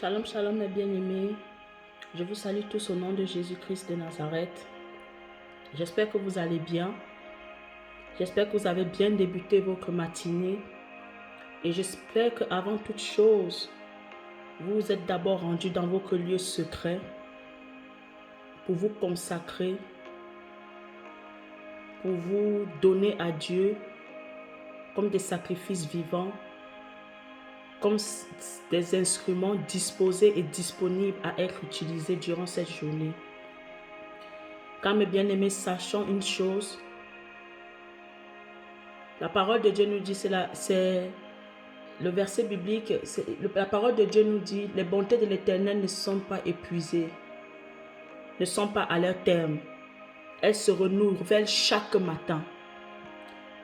Shalom, shalom mes bien-aimés. Je vous salue tous au nom de Jésus-Christ de Nazareth. J'espère que vous allez bien. J'espère que vous avez bien débuté votre matinée. Et j'espère qu'avant toute chose, vous vous êtes d'abord rendu dans votre lieu secret pour vous consacrer, pour vous donner à Dieu comme des sacrifices vivants, comme des instruments disposés et disponibles à être utilisés durant cette journée. Car mes bien-aimés, sachons une chose, la parole de Dieu nous dit, c'est le verset biblique, la parole de Dieu nous dit, les bontés de l'Éternel ne sont pas épuisées, ne sont pas à leur terme. Elles se renouvellent chaque matin.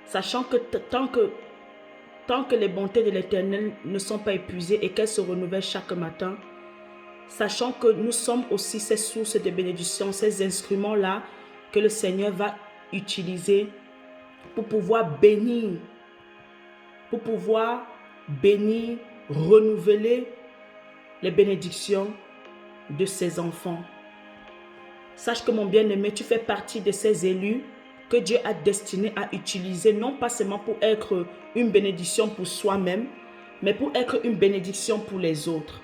Sachant que tant que les bontés de l'Éternel ne sont pas épuisées et qu'elles se renouvellent chaque matin, sachant que nous sommes aussi ces sources de bénédiction, ces instruments-là que le Seigneur va utiliser pour pouvoir bénir, renouveler les bénédictions de ses enfants. Sache que mon bien-aimé, tu fais partie de ces élus que Dieu a destinés à utiliser, non pas seulement pour être une bénédiction pour soi-même, mais pour être une bénédiction pour les autres.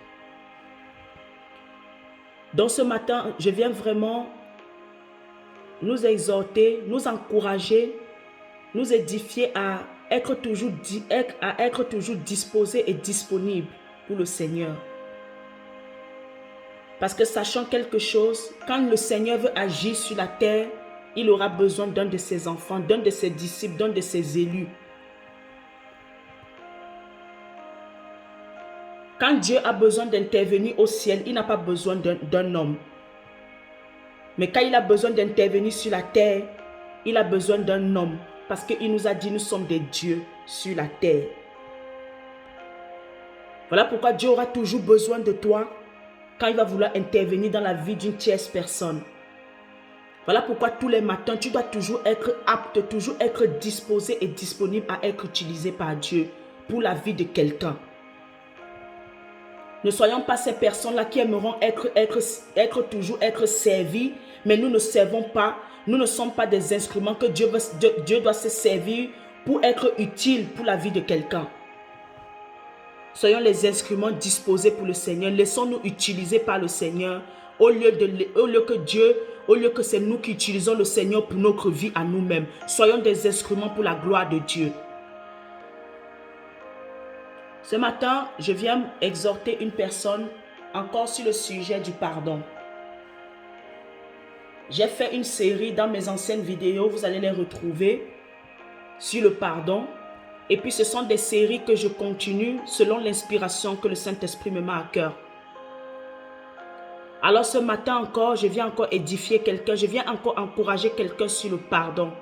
Donc ce matin, je viens vraiment nous exhorter, nous encourager, nous édifier à être toujours disposés et disponibles pour le Seigneur. Parce que sachant quelque chose, quand le Seigneur veut agir sur la terre, il aura besoin d'un de ses enfants, d'un de ses disciples, d'un de ses élus. Quand Dieu a besoin d'intervenir au ciel, il n'a pas besoin d'un homme. Mais quand il a besoin d'intervenir sur la terre, il a besoin d'un homme. Parce qu'il nous a dit, nous sommes des dieux sur la terre. Voilà pourquoi Dieu aura toujours besoin de toi quand il va vouloir intervenir dans la vie d'une tierce personne. Voilà pourquoi tous les matins, tu dois toujours être apte, toujours être disposé et disponible à être utilisé par Dieu pour la vie de quelqu'un. Ne soyons pas ces personnes-là qui aimeront toujours être servis, mais nous ne servons pas, nous ne sommes pas des instruments que Dieu doit se servir pour être utile pour la vie de quelqu'un. Soyons les instruments disposés pour le Seigneur. Laissons-nous utiliser par le Seigneur au lieu que c'est nous qui utilisons le Seigneur pour notre vie à nous-mêmes. Soyons des instruments pour la gloire de Dieu. Ce matin, je viens exhorter une personne encore sur le sujet du pardon. J'ai fait une série dans mes anciennes vidéos, vous allez les retrouver, sur le pardon. Et puis ce sont des séries que je continue selon l'inspiration que le Saint-Esprit me met à cœur. Alors ce matin encore, je viens encore édifier quelqu'un, je viens encore encourager quelqu'un sur le pardon.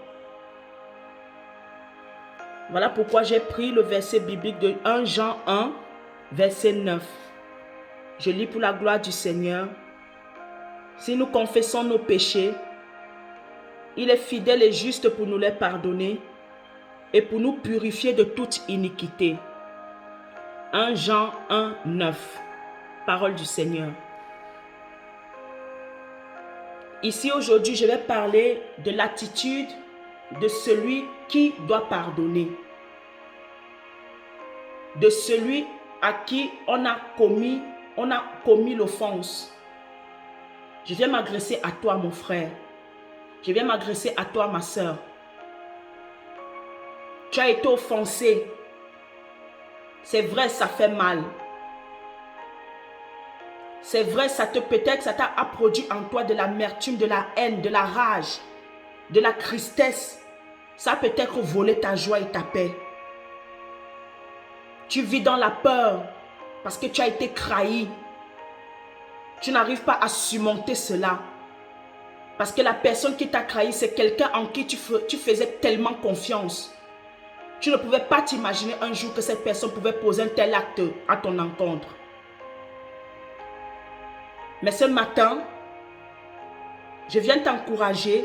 Voilà pourquoi j'ai pris le verset biblique de 1 Jean 1, verset 9. Je lis pour la gloire du Seigneur. Si nous confessons nos péchés, il est fidèle et juste pour nous les pardonner et pour nous purifier de toute iniquité. 1 Jean 1, 9. Parole du Seigneur. Ici aujourd'hui, je vais parler de l'attitude de celui qui doit pardonner. De celui à qui on a commis l'offense. Je viens m'adresser à toi, mon frère. Je viens m'adresser à toi, ma soeur. Tu as été offensé. C'est vrai, ça fait mal. C'est vrai, peut-être ça t'a produit en toi de l'amertume, de la haine, de la rage, de la tristesse. Ça a peut-être volé ta joie et ta paix. Tu vis dans la peur parce que tu as été trahi. Tu n'arrives pas à surmonter cela. Parce que la personne qui t'a trahi, c'est quelqu'un en qui tu faisais tellement confiance. Tu ne pouvais pas t'imaginer un jour que cette personne pouvait poser un tel acte à ton encontre. Mais ce matin, je viens t'encourager,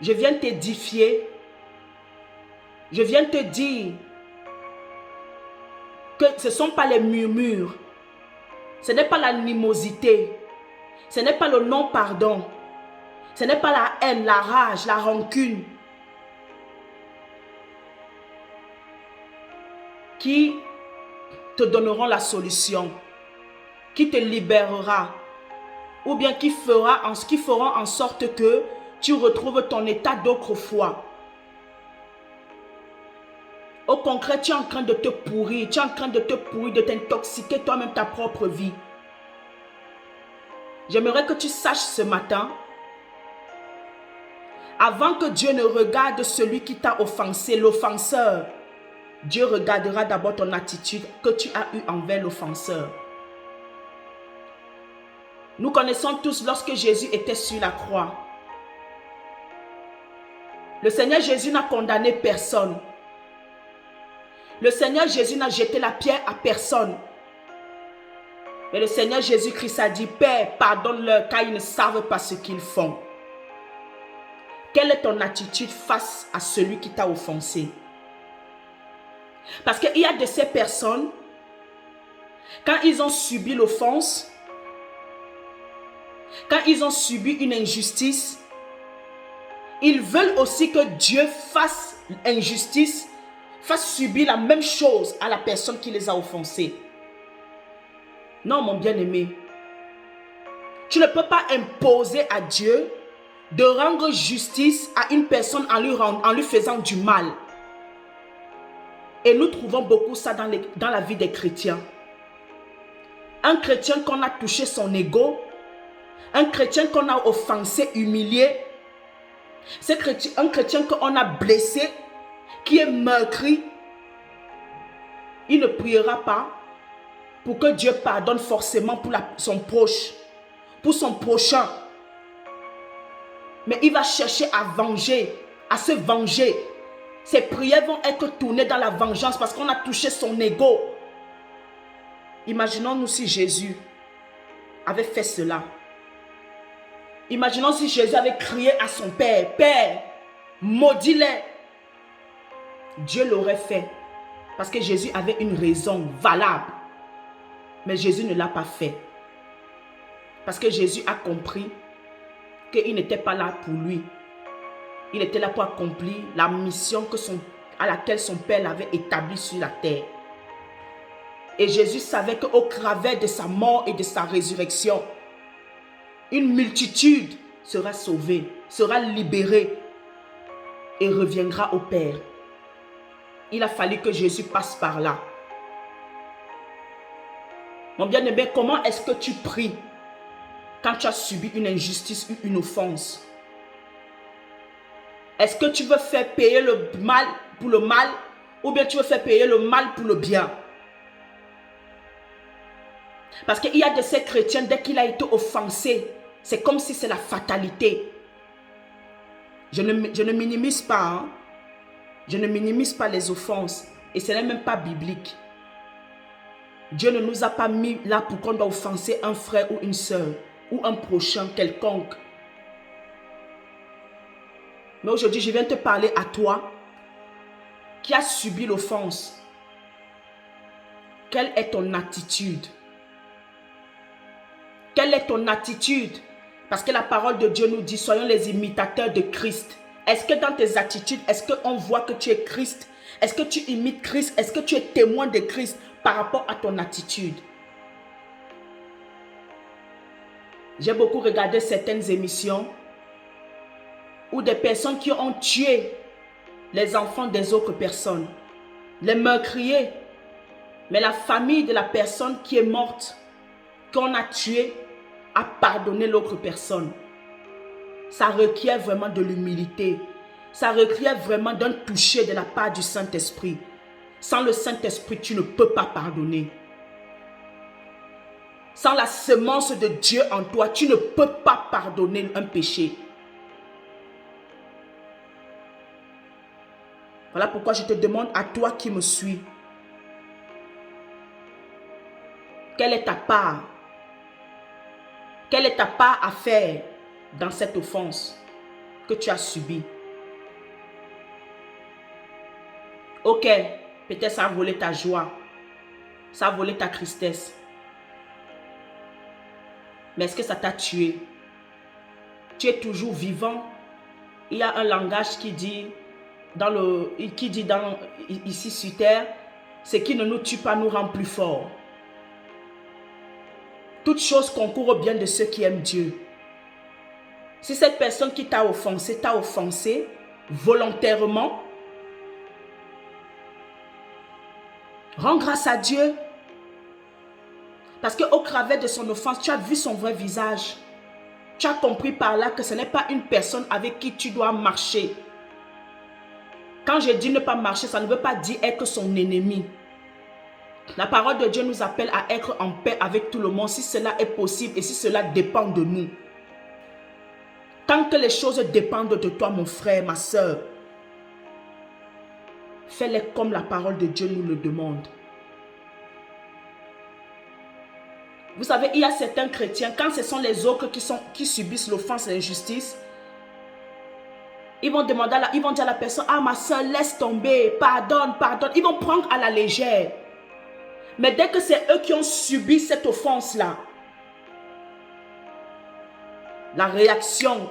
je viens t'édifier, je viens te dire que ce ne sont pas les murmures, Ce n'est pas l'animosité. Ce n'est pas le non-pardon. Ce n'est pas la haine, la rage, la rancune qui te donneront la solution, qui te libérera, ou bien qui feront en sorte que tu retrouves ton état d'autrefois. Au concret, tu es en train de te pourrir, de t'intoxiquer toi-même ta propre vie. J'aimerais que tu saches ce matin, avant que Dieu ne regarde celui qui t'a offensé, l'offenseur, Dieu regardera d'abord ton attitude que tu as eue envers l'offenseur. Nous connaissons tous lorsque Jésus était sur la croix. Le Seigneur Jésus n'a condamné personne. Le Seigneur Jésus n'a jeté la pierre à personne. Mais le Seigneur Jésus-Christ a dit, Père, pardonne-leur car ils ne savent pas ce qu'ils font. Quelle est ton attitude face à celui qui t'a offensé? Parce qu'il y a de ces personnes, quand ils ont subi l'offense, quand ils ont subi une injustice, ils veulent aussi que Dieu fasse injustice, fasse subir la même chose à la personne qui les a offensés. Non, mon bien-aimé, tu ne peux pas imposer à Dieu de rendre justice à une personne en lui faisant du mal. Et nous trouvons beaucoup ça dans la vie des chrétiens. Un chrétien qu'on a touché son ego, un chrétien qu'on a offensé, humilié, un chrétien qu'on a blessé, qui est meurtri, il ne priera pas pour que Dieu pardonne forcément pour son proche, pour son prochain. Mais il va chercher à venger, à se venger. Ses prières vont être tournées dans la vengeance parce qu'on a touché son ego. Imaginons-nous si Jésus avait fait cela. Imaginons si Jésus avait crié à son Père, Père, maudis-les. Dieu l'aurait fait parce que Jésus avait une raison valable. Mais Jésus ne l'a pas fait. Parce que Jésus a compris qu'il n'était pas là pour lui. Il était là pour accomplir la mission à laquelle son Père l'avait établie sur la terre. Et Jésus savait qu'au travers de sa mort et de sa résurrection, une multitude sera sauvée, sera libérée et reviendra au Père. Il a fallu que Jésus passe par là. Mon bien-aimé, comment est-ce que tu pries quand tu as subi une injustice ou une offense? Est-ce que tu veux faire payer le mal pour le mal ou bien tu veux faire payer le mal pour le bien? Parce qu'il y a de ces chrétiens, dès qu'il a été offensé, c'est comme si c'est la fatalité. Je ne minimise pas, hein? Je ne minimise pas les offenses et ce n'est même pas biblique. Dieu ne nous a pas mis là pour qu'on doit offenser un frère ou une soeur ou un prochain quelconque. Mais aujourd'hui, je viens te parler à toi qui as subi l'offense. Quelle est ton attitude? Quelle est ton attitude? Parce que la parole de Dieu nous dit, soyons les imitateurs de Christ. Est-ce que dans tes attitudes, est-ce qu'on voit que tu es Christ? Est-ce que tu imites Christ? Est-ce que tu es témoin de Christ par rapport à ton attitude? J'ai beaucoup regardé certaines émissions où des personnes qui ont tué les enfants des autres personnes, les meurtriers, mais la famille de la personne qui est morte, qu'on a tuée, a pardonné l'autre personne. Ça requiert vraiment de l'humilité. Ça requiert vraiment d'un toucher de la part du Saint-Esprit. Sans le Saint-Esprit, tu ne peux pas pardonner. Sans la semence de Dieu en toi, tu ne peux pas pardonner un péché. Voilà pourquoi je te demande à toi qui me suis. Quelle est ta part? Quelle est ta part à faire dans cette offense que tu as subie? Ok, peut-être ça a volé ta joie. Ça a volé ta tristesse. Mais est-ce que ça t'a tué? Tu es toujours vivant. Il y a un langage qui dit, ici sur terre, ce qui ne nous tue pas nous rend plus forts. Toute chose concourt au bien de ceux qui aiment Dieu. Si cette personne qui t'a offensé volontairement, rends grâce à Dieu. Parce qu'au travers de son offense, tu as vu son vrai visage. Tu as compris par là que ce n'est pas une personne avec qui tu dois marcher. Quand je dis ne pas marcher, ça ne veut pas dire être son ennemi. La parole de Dieu nous appelle à être en paix avec tout le monde si cela est possible et si cela dépend de nous. Tant que les choses dépendent de toi, mon frère, ma soeur, fais-les comme la parole de Dieu nous le demande. Vous savez, il y a certains chrétiens, quand ce sont les autres qui subissent l'offense et l'injustice, ils vont dire à la personne, ah ma soeur, laisse tomber, pardonne. Ils vont prendre à la légère. Mais dès que c'est eux qui ont subi cette offense-là, la réaction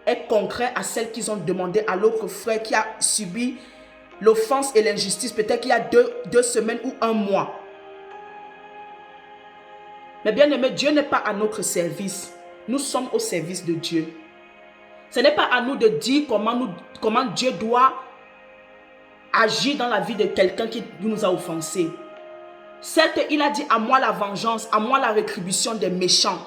est concrète à celle qu'ils ont demandé à l'autre frère qui a subi l'offense et l'injustice, peut-être qu'il y a deux semaines ou un mois. Mais bien aimé, Dieu n'est pas à notre service. Nous sommes au service de Dieu. Ce n'est pas à nous de dire comment Dieu doit agir dans la vie de quelqu'un qui nous a offensés. Certes, il a dit à moi la vengeance, à moi la rétribution des méchants.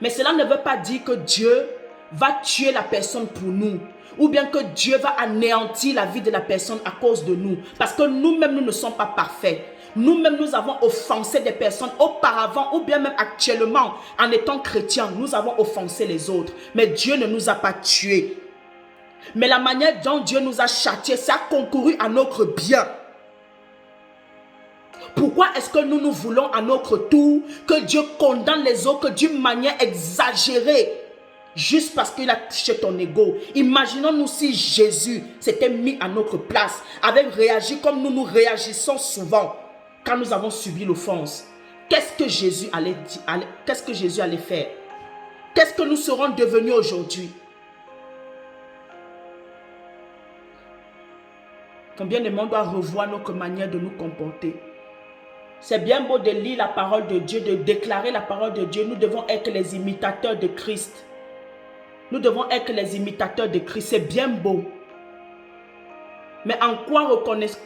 Mais cela ne veut pas dire que Dieu va tuer la personne pour nous. Ou bien que Dieu va anéantir la vie de la personne à cause de nous. Parce que nous-mêmes, nous ne sommes pas parfaits. Nous-mêmes, nous avons offensé des personnes auparavant ou bien même actuellement. En étant chrétiens, nous avons offensé les autres. Mais Dieu ne nous a pas tués. Mais la manière dont Dieu nous a châtiés, ça a concouru à notre bien. Pourquoi est-ce que nous voulons à notre tour que Dieu condamne les autres d'une manière exagérée? Juste parce qu'il a touché ton ego. Imaginons-nous si Jésus s'était mis à notre place, avait réagi comme nous réagissons souvent quand nous avons subi l'offense. Qu'est-ce que Jésus allait faire? Qu'est-ce que nous serons devenus aujourd'hui? Combien de monde doit revoir notre manière de nous comporter? C'est bien beau de lire la parole de Dieu, de déclarer la parole de Dieu. Nous devons être les imitateurs de Christ. Nous devons être les imitateurs de Christ. C'est bien beau. Mais en quoi est-ce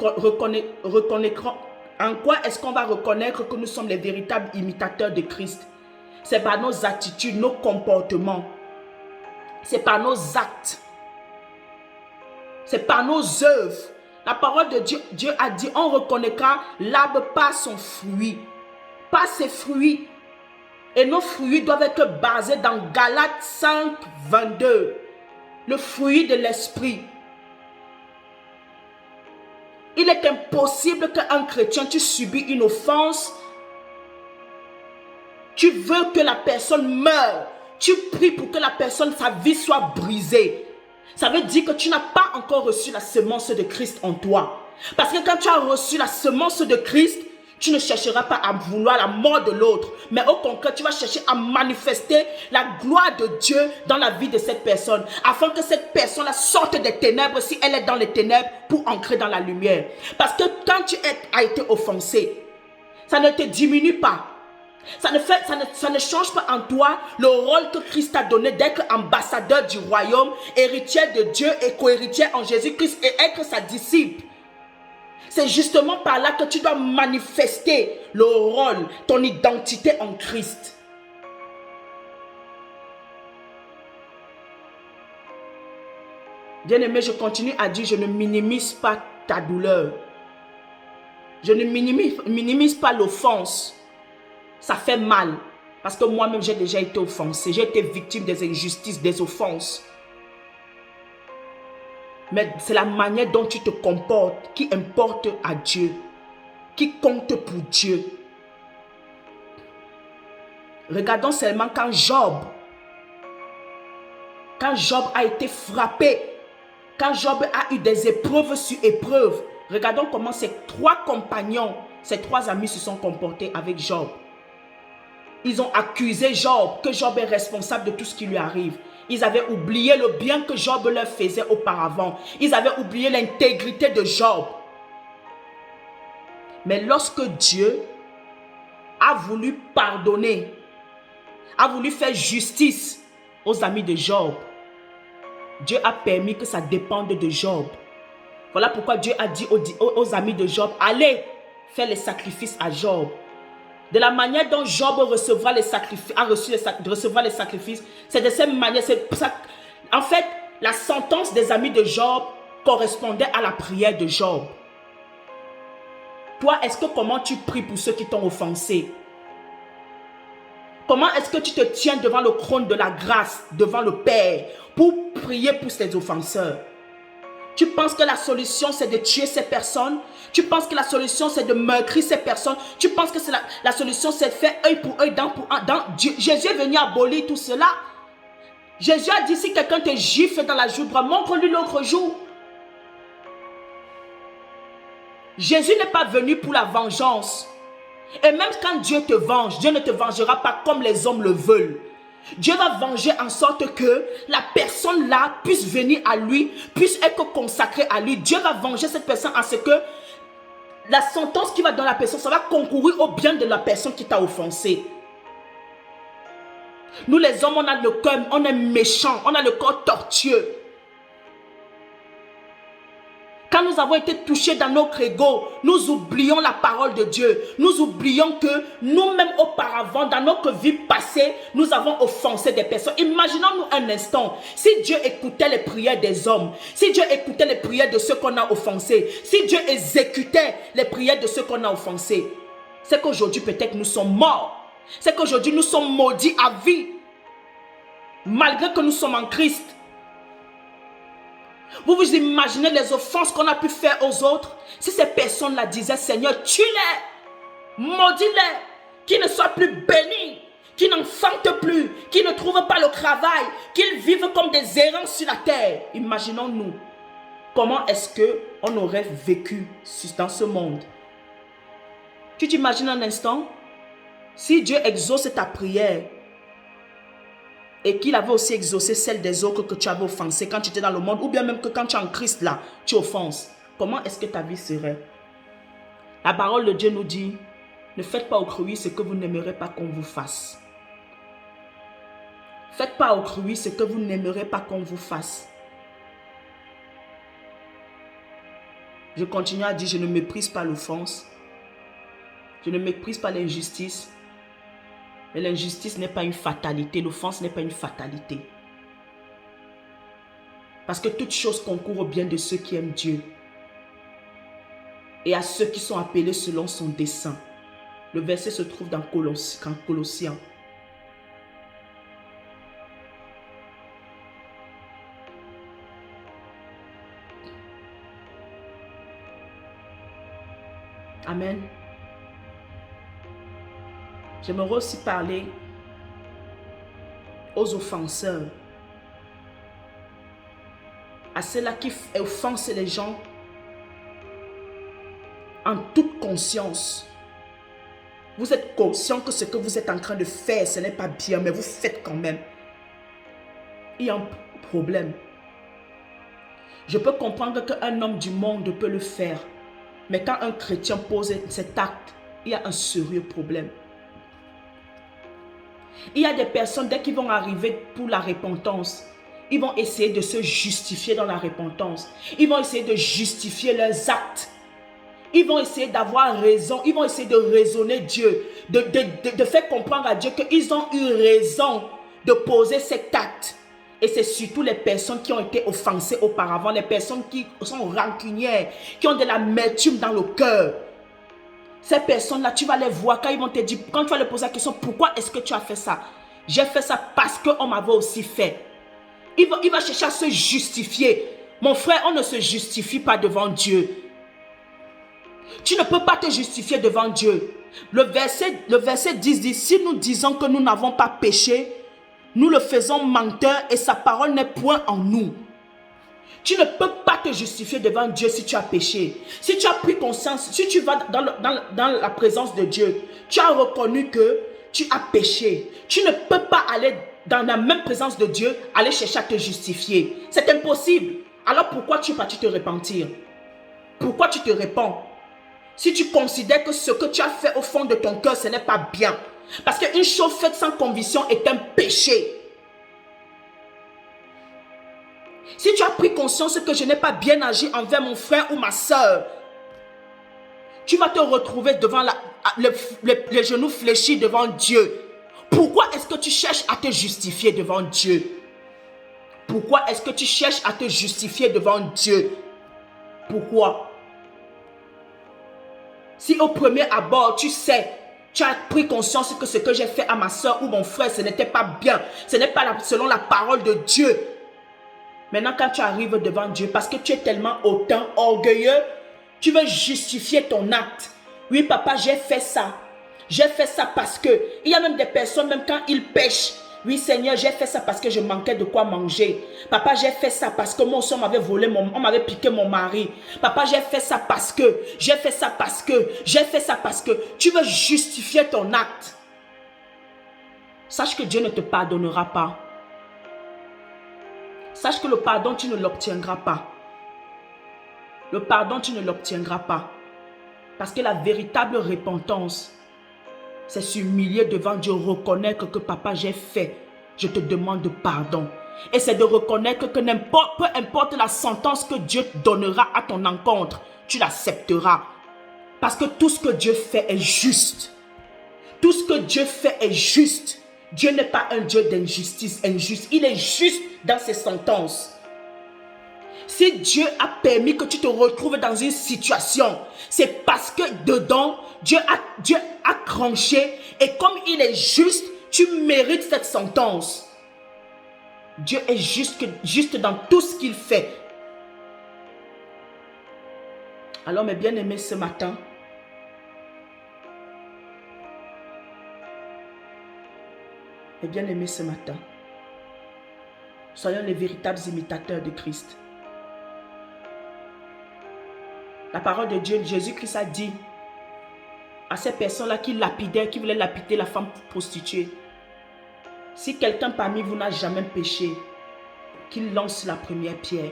qu'on va reconnaître que nous sommes les véritables imitateurs de Christ? C'est par nos attitudes, nos comportements. C'est par nos actes. C'est par nos œuvres. La parole de Dieu, Dieu a dit, on reconnaîtra l'arbre par son fruit, par ses fruits. Et nos fruits doivent être basés dans Galates 5, 22. Le fruit de l'esprit. Il est impossible qu'un chrétien, tu subis une offense, tu veux que la personne meure, tu pries pour que la personne, sa vie soit brisée. Ça veut dire que tu n'as pas encore reçu la semence de Christ en toi. Parce que quand tu as reçu la semence de Christ, tu ne chercheras pas à vouloir la mort de l'autre. Mais au contraire, tu vas chercher à manifester la gloire de Dieu dans la vie de cette personne. Afin que cette personne sorte des ténèbres si elle est dans les ténèbres pour entrer dans la lumière. Parce que quand tu as été offensé, ça ne te diminue pas. Ça ne change pas en toi le rôle que Christ t'a donné d'être ambassadeur du royaume, héritier de Dieu et co-héritier en Jésus-Christ et être sa disciple. C'est justement par là que tu dois manifester le rôle, ton identité en Christ. Bien-aimé, je continue à dire, je ne minimise pas ta douleur. Je ne minimise pas l'offense. Ça fait mal. Parce que moi-même, j'ai déjà été offensé. J'ai été victime des injustices, des offenses. Mais c'est la manière dont tu te comportes qui importe à Dieu. Qui compte pour Dieu. Regardons seulement quand Job a été frappé. Quand Job a eu des épreuves sur épreuves. Regardons comment ses trois compagnons, ses trois amis se sont comportés avec Job. Ils ont accusé Job, que Job est responsable de tout ce qui lui arrive. Ils avaient oublié le bien que Job leur faisait auparavant. Ils avaient oublié l'intégrité de Job. Mais lorsque Dieu a voulu pardonner, a voulu faire justice aux amis de Job, Dieu a permis que ça dépende de Job. Voilà pourquoi Dieu a dit aux amis de Job, allez faire les sacrifices à Job. De la manière dont Job recevra les sacrifices, recevra les sacrifices, c'est de cette manière. En fait, la sentence des amis de Job correspondait à la prière de Job. Toi, comment tu pries pour ceux qui t'ont offensé? Comment est-ce que tu te tiens devant le trône de la grâce, devant le Père, pour prier pour ces offenseurs? Tu penses que la solution, c'est de tuer ces personnes? Tu penses que la solution, c'est de meurtrir ces personnes? Tu penses que la solution, c'est de faire œil pour œil, dent pour dent? Jésus est venu abolir tout cela. Jésus a dit, si quelqu'un te gifle dans la joue droite, montre-lui l'autre joue. Jésus n'est pas venu pour la vengeance. Et même quand Dieu te venge, Dieu ne te vengera pas comme les hommes le veulent. Dieu va venger en sorte que la personne là puisse venir à lui, puisse être consacrée à lui. Dieu va venger cette personne en ce que la sentence qui va dans la personne, ça va concourir au bien de la personne qui t'a offensé. Nous les hommes, on a le cœur, on est méchant, on a le corps tortueux. Quand nous avons été touchés dans notre ego, nous oublions la parole de Dieu. Nous oublions que nous-mêmes auparavant, dans notre vie passée, nous avons offensé des personnes. Imaginons-nous un instant, si Dieu écoutait les prières des hommes, si Dieu écoutait les prières de ceux qu'on a offensés, si Dieu exécutait les prières de ceux qu'on a offensés, c'est qu'aujourd'hui peut-être nous sommes morts. C'est qu'aujourd'hui nous sommes maudits à vie, malgré que nous sommes en Christ. Vous vous imaginez les offenses qu'on a pu faire aux autres? Si ces personnes-là disaient, Seigneur, tue-les, maudis-les, qu'ils ne soient plus bénis, qu'ils n'enfantent plus, qu'ils ne trouvent pas le travail, qu'ils vivent comme des errants sur la terre. Imaginons-nous, comment est-ce qu'on aurait vécu dans ce monde? Tu t'imagines un instant? Si Dieu exauce ta prière, et qu'il avait aussi exaucé celle des autres que tu avais offensées quand tu étais dans le monde, ou bien même que quand tu es en Christ là, tu offenses, comment est-ce que ta vie serait? La parole de Dieu nous dit, ne faites pas autrui ce que vous n'aimerez pas qu'on vous fasse. Faites pas autrui ce que vous n'aimerez pas qu'on vous fasse. Je continue à dire, je ne méprise pas l'offense, je ne méprise pas l'injustice. Mais l'injustice n'est pas une fatalité. L'offense n'est pas une fatalité. Parce que toute chose concourt au bien de ceux qui aiment Dieu. Et à ceux qui sont appelés selon son dessein. Le verset se trouve dans Colossiens. Amen. J'aimerais aussi parler aux offenseurs, à ceux-là qui offensent les gens en toute conscience. Vous êtes conscient que ce que vous êtes en train de faire, ce n'est pas bien, mais vous faites quand même. Il y a un problème. Je peux comprendre qu'un homme du monde peut le faire, mais quand un chrétien pose cet acte, il y a un sérieux problème. Il y a des personnes, dès qu'ils vont arriver pour la repentance, ils vont essayer de se justifier dans la repentance. Ils vont essayer de justifier leurs actes. Ils vont essayer d'avoir raison. Ils vont essayer de raisonner Dieu. De faire comprendre à Dieu qu'ils ont eu raison de poser cet acte. Et c'est surtout les personnes qui ont été offensées auparavant. Les personnes qui sont rancunières. Qui ont de l'amertume dans le cœur. Ces personnes-là, tu vas les voir quand ils vont te dire, quand tu vas leur poser la question, pourquoi est-ce que tu as fait ça? J'ai fait ça parce qu'on m'avait aussi fait. Il va chercher à se justifier. Mon frère, on ne se justifie pas devant Dieu. Tu ne peux pas te justifier devant Dieu. Le verset 10 dit, si nous disons que nous n'avons pas péché, nous le faisons menteur et sa parole n'est point en nous. Tu ne peux pas te justifier devant Dieu si tu as péché. Si tu as pris conscience, si tu vas dans la présence de Dieu, tu as reconnu que tu as péché. Tu ne peux pas aller dans la même présence de Dieu, aller chercher à te justifier. C'est impossible. Alors pourquoi tu es parti te repentir? Pourquoi tu te répands? Si tu considères que ce que tu as fait au fond de ton cœur, ce n'est pas bien. Parce qu'une chose faite sans conviction est un péché. Si tu as pris conscience que je n'ai pas bien agi envers mon frère ou ma soeur, tu vas te retrouver devant les genoux fléchis devant Dieu. Pourquoi est-ce que tu cherches à te justifier devant Dieu? Pourquoi est-ce que tu cherches à te justifier devant Dieu? Pourquoi? Si au premier abord, tu sais, tu as pris conscience que ce que j'ai fait à ma soeur ou mon frère, ce n'était pas bien. Ce n'est pas selon la parole de Dieu. Maintenant, quand tu arrives devant Dieu, parce que tu es tellement hautain, orgueilleux, tu veux justifier ton acte. Oui, papa, j'ai fait ça. J'ai fait ça parce que... Il y a même des personnes, même quand ils pêchent. Oui, Seigneur, j'ai fait ça parce que je manquais de quoi manger. Papa, j'ai fait ça parce que mon soeur m'avait volé, on m'avait piqué mon mari. Papa, j'ai fait ça parce que... J'ai fait ça parce que... J'ai fait ça parce que... Tu veux justifier ton acte. Sache que Dieu ne te pardonnera pas. Sache que le pardon, tu ne l'obtiendras pas. Le pardon, tu ne l'obtiendras pas. Parce que la véritable repentance, c'est s'humilier devant Dieu, reconnaître que papa, j'ai fait. Je te demande pardon. Et c'est de reconnaître que peu importe la sentence que Dieu donnera à ton encontre, tu l'accepteras. Parce que tout ce que Dieu fait est juste. Tout ce que Dieu fait est juste. Dieu n'est pas un Dieu d'injustice, injuste. Il est juste dans ses sentences. Si Dieu a permis que tu te retrouves dans une situation, c'est parce que dedans, Dieu a tranché. Et comme il est juste, tu mérites cette sentence. Dieu est juste dans tout ce qu'il fait. Alors mes bien-aimés, ce matin, soyons les véritables imitateurs de Christ. La parole de Dieu, Jésus-Christ a dit à ces personnes-là qui voulaient lapider la femme prostituée: si quelqu'un parmi vous n'a jamais péché, qu'il lance la première pierre.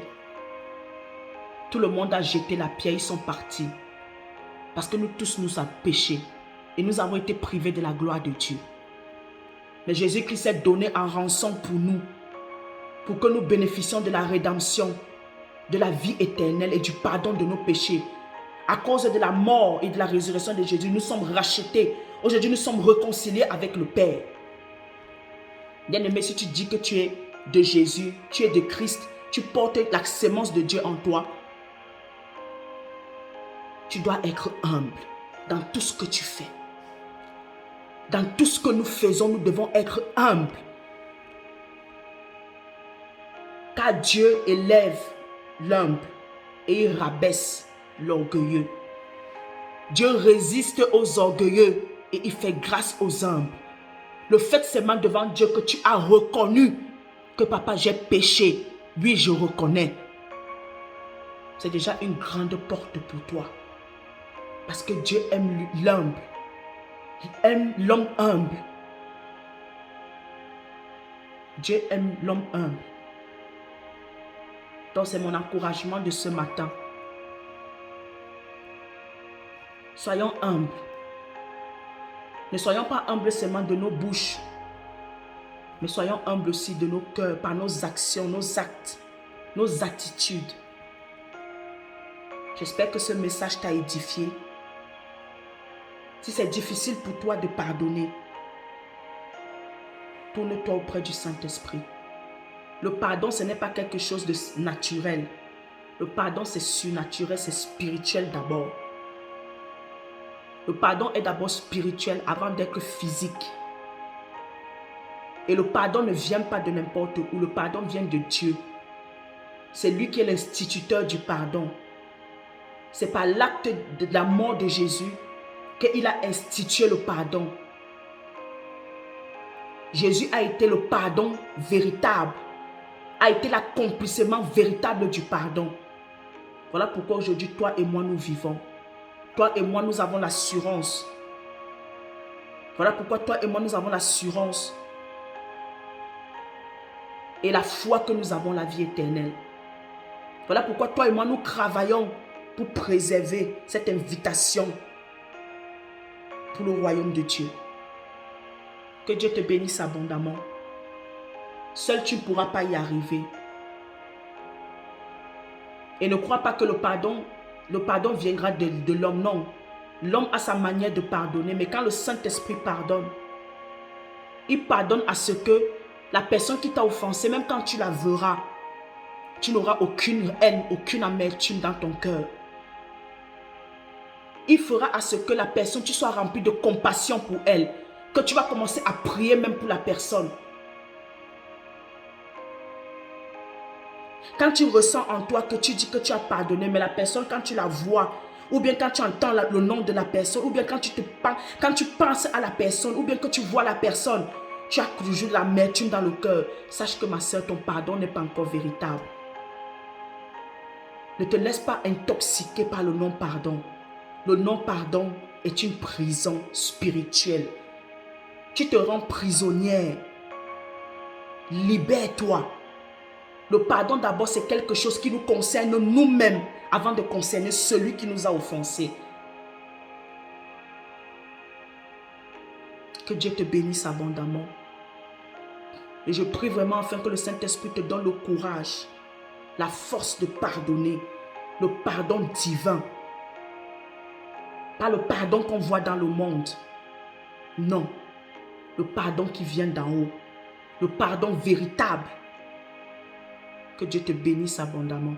Tout le monde a jeté la pierre, ils sont partis. Parce que nous tous, nous avons péché. Et nous avons été privés de la gloire de Dieu. Mais Jésus-Christ s'est donné en rançon pour nous. Pour que nous bénéficions de la rédemption, de la vie éternelle et du pardon de nos péchés. À cause de la mort et de la résurrection de Jésus, nous sommes rachetés. Aujourd'hui, nous sommes réconciliés avec le Père. Bien-aimé, si tu dis que tu es de Jésus, tu es de Christ, tu portes la sémence de Dieu en toi, tu dois être humble dans tout ce que tu fais. Dans tout ce que nous faisons, nous devons être humbles. Car Dieu élève l'humble et il rabaisse l'orgueilleux. Dieu résiste aux orgueilleux et il fait grâce aux humbles. Le fait seulement devant Dieu que tu as reconnu que papa, j'ai péché. Oui, je reconnais. C'est déjà une grande porte pour toi. Parce que Dieu aime l'humble. Il aime l'homme humble. Dieu aime l'homme humble. Donc c'est mon encouragement de ce matin. Soyons humbles. Ne soyons pas humbles seulement de nos bouches, mais soyons humbles aussi de nos cœurs, par nos actions, nos actes, nos attitudes. J'espère que ce message t'a édifié. Si c'est difficile pour toi de pardonner, tourne-toi auprès du Saint-Esprit. Le pardon, ce n'est pas quelque chose de naturel. Le pardon, c'est surnaturel, c'est spirituel d'abord. Le pardon est d'abord spirituel avant d'être physique. Et le pardon ne vient pas de n'importe où. Le pardon vient de Dieu. C'est lui qui est l'instituteur du pardon. C'est par l'acte de la mort de Jésus qu'il a institué le pardon. Jésus a été le pardon véritable, a été l'accomplissement véritable du pardon. Voilà pourquoi aujourd'hui, toi et moi, nous vivons. Toi et moi, nous avons l'assurance Voilà pourquoi toi et moi, nous avons l'assurance et la foi que nous avons la vie éternelle. Voilà pourquoi toi et moi, nous travaillons pour préserver cette invitation pour le royaume de Dieu. Que Dieu te bénisse abondamment. Seul tu ne pourras pas y arriver. Et ne crois pas que le pardon viendra de l'homme. Non. L'homme a sa manière de pardonner, mais quand le Saint-Esprit pardonne, il pardonne à ce que la personne qui t'a offensé, même quand tu la verras, tu n'auras aucune haine, aucune amertume dans ton cœur. Il fera à ce que la personne, tu sois rempli de compassion pour elle, que tu vas commencer à prier même pour la personne. Quand tu ressens en toi que tu dis que tu as pardonné, mais la personne, quand tu la vois, ou bien quand tu entends le nom de la personne, ou bien quand tu penses à la personne, ou bien que tu vois la personne, tu as toujours l'amertume dans le cœur. Sache que ma soeur, ton pardon n'est pas encore véritable. Ne te laisse pas intoxiquer par le non-pardon. Le non-pardon est une prison spirituelle. Tu te rends prisonnière. Libère-toi. Le pardon d'abord, c'est quelque chose qui nous concerne nous-mêmes avant de concerner celui qui nous a offensés. Que Dieu te bénisse abondamment. Et je prie vraiment afin que le Saint-Esprit te donne le courage, la force de pardonner, le pardon divin. Pas le pardon qu'on voit dans le monde. Non, le pardon qui vient d'en haut. Le pardon véritable. Que Dieu te bénisse abondamment.